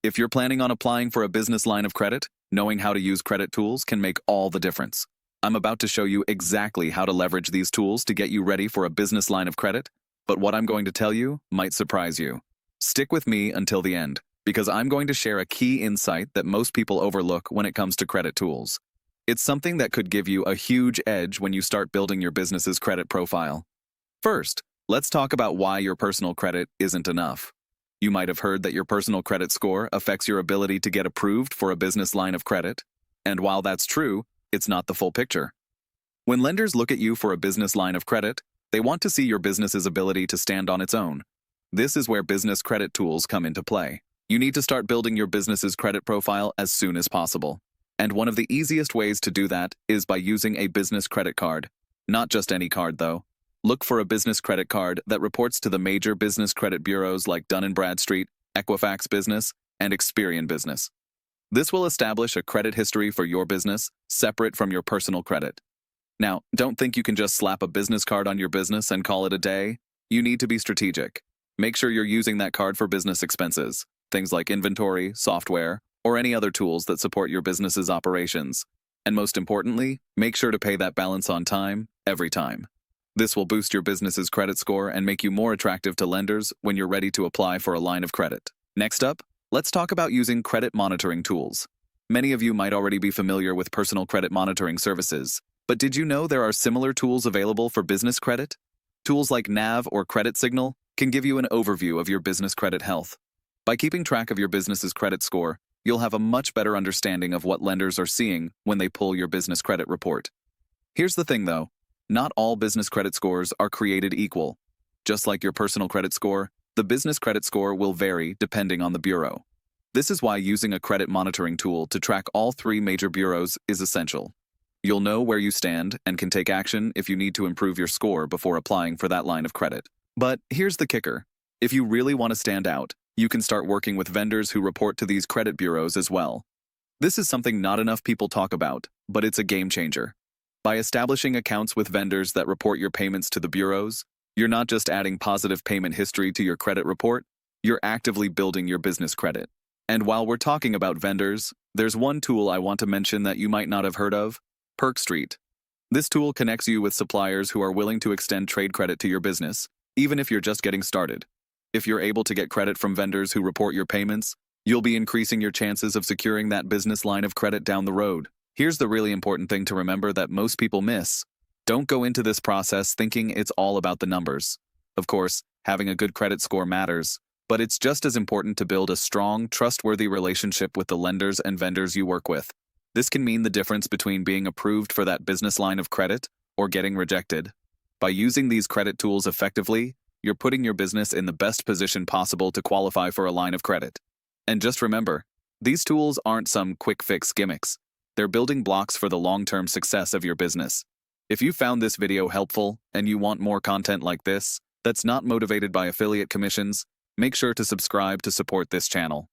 If you're planning on applying for a business line of credit, knowing how to use credit tools can make all the difference. I'm about to show you exactly how to leverage these tools to get you ready for a business line of credit, but what I'm going to tell you might surprise you. Stick with me until the end, because I'm going to share a key insight that most people overlook when it comes to credit tools. It's something that could give you a huge edge when you start building your business's credit profile. First, let's talk about why your personal credit isn't enough. You might have heard that your personal credit score affects your ability to get approved for a business line of credit, and while that's true, it's not the full picture. When lenders look at you for a business line of credit, they want to see your business's ability to stand on its own. This is where business credit tools come into play. You need to start building your business's credit profile as soon as possible. And one of the easiest ways to do that is by using a business credit card. Not just any card, though. Look for a business credit card that reports to the major business credit bureaus like Dun & Bradstreet, Equifax Business, and Experian Business. This will establish a credit history for your business, separate from your personal credit. Now, don't think you can just slap a business card on your business and call it a day. You need to be strategic. Make sure you're using that card for business expenses, things like inventory, software, or any other tools that support your business's operations. And most importantly, make sure to pay that balance on time, every time. This will boost your business's credit score and make you more attractive to lenders when you're ready to apply for a line of credit. Next up, let's talk about using credit monitoring tools. Many of you might already be familiar with personal credit monitoring services, but did you know there are similar tools available for business credit? Tools like NAV or Credit Signal can give you an overview of your business credit health. By keeping track of your business's credit score, you'll have a much better understanding of what lenders are seeing when they pull your business credit report. Here's the thing, though. Not all business credit scores are created equal. Just like your personal credit score, the business credit score will vary depending on the bureau. This is why using a credit monitoring tool to track all three major bureaus is essential. You'll know where you stand and can take action if you need to improve your score before applying for that line of credit. But here's the kicker. If you really want to stand out, you can start working with vendors who report to these credit bureaus as well. This is something not enough people talk about, but it's a game changer. By establishing accounts with vendors that report your payments to the bureaus, you're not just adding positive payment history to your credit report, you're actively building your business credit. And while we're talking about vendors, there's one tool I want to mention that you might not have heard of, PerkStreet. This tool connects you with suppliers who are willing to extend trade credit to your business, even if you're just getting started. If you're able to get credit from vendors who report your payments, you'll be increasing your chances of securing that business line of credit down the road. Here's the really important thing to remember that most people miss. Don't go into this process thinking it's all about the numbers. Of course, having a good credit score matters, but it's just as important to build a strong, trustworthy relationship with the lenders and vendors you work with. This can mean the difference between being approved for that business line of credit or getting rejected. By using these credit tools effectively, you're putting your business in the best position possible to qualify for a line of credit. And just remember, these tools aren't some quick fix gimmicks. They're building blocks for the long-term success of your business. If you found this video helpful and you want more content like this, that's not motivated by affiliate commissions, make sure to subscribe to support this channel.